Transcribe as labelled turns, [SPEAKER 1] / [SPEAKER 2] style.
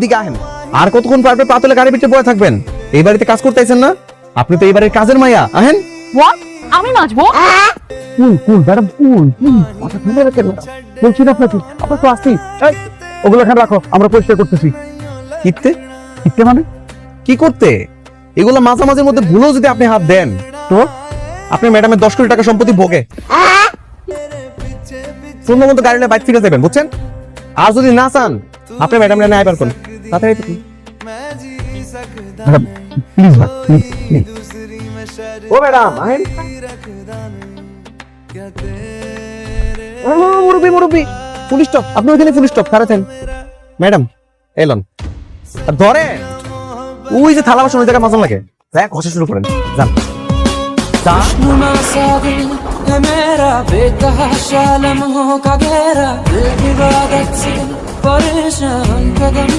[SPEAKER 1] এদিকে আহেন। আর কতক্ষণ পারবে পা তুলে গাড়ির ভিতরে বসে থাকবেন? এই বাড়িতে কাজ করতে আইছেন না? আপনি তো এই বাড়ির কাজের মাইয়া। আহেন।
[SPEAKER 2] হোয়াট? আমি নাচবো?
[SPEAKER 3] কুল ম্যাডাম কুল মাথা ঠান্ডা রাখেন না। বলছি না আপনাকে আমরা তো আসছি। এই ওগুলো এখানে রাখো, আমরা পরিষ্কার করতেছি।
[SPEAKER 1] কিত্তে
[SPEAKER 3] কিনতে মানে
[SPEAKER 1] কি করতে? এগুলো মাঝামাঝির মধ্যে ভুলেও যদি আপনি হাত দেন তো আপনি ম্যাডামের 10 কোটি টাকা সম্পত্তি ভোগে সুন্দর মতো গাড়ি নিয়ে বাইক ফিরে যাবেন, বুঝছেন? আর যদি না চান আপনি ম্যাডাম নিয়ে আইবার কোন তাড়াতাড়ি তো।
[SPEAKER 3] Madam please please.
[SPEAKER 1] ও ম্যাডাম আহেন। মুরব্বি মুরব্বি ফুল স্টপ, আপনি ওখানে ফুল স্টপ খারাছেন। ম্যাডাম এলন আর ধরে ওই যে থালা বাসন ওই জায়গায় মাজন লাগে, দেখ ঘষা শুরু করেন। যান
[SPEAKER 4] खुशनुमा सा दिल है मेरा बेतहाशा लम्हों का गहरा दिल की इबादत से परेशान कदम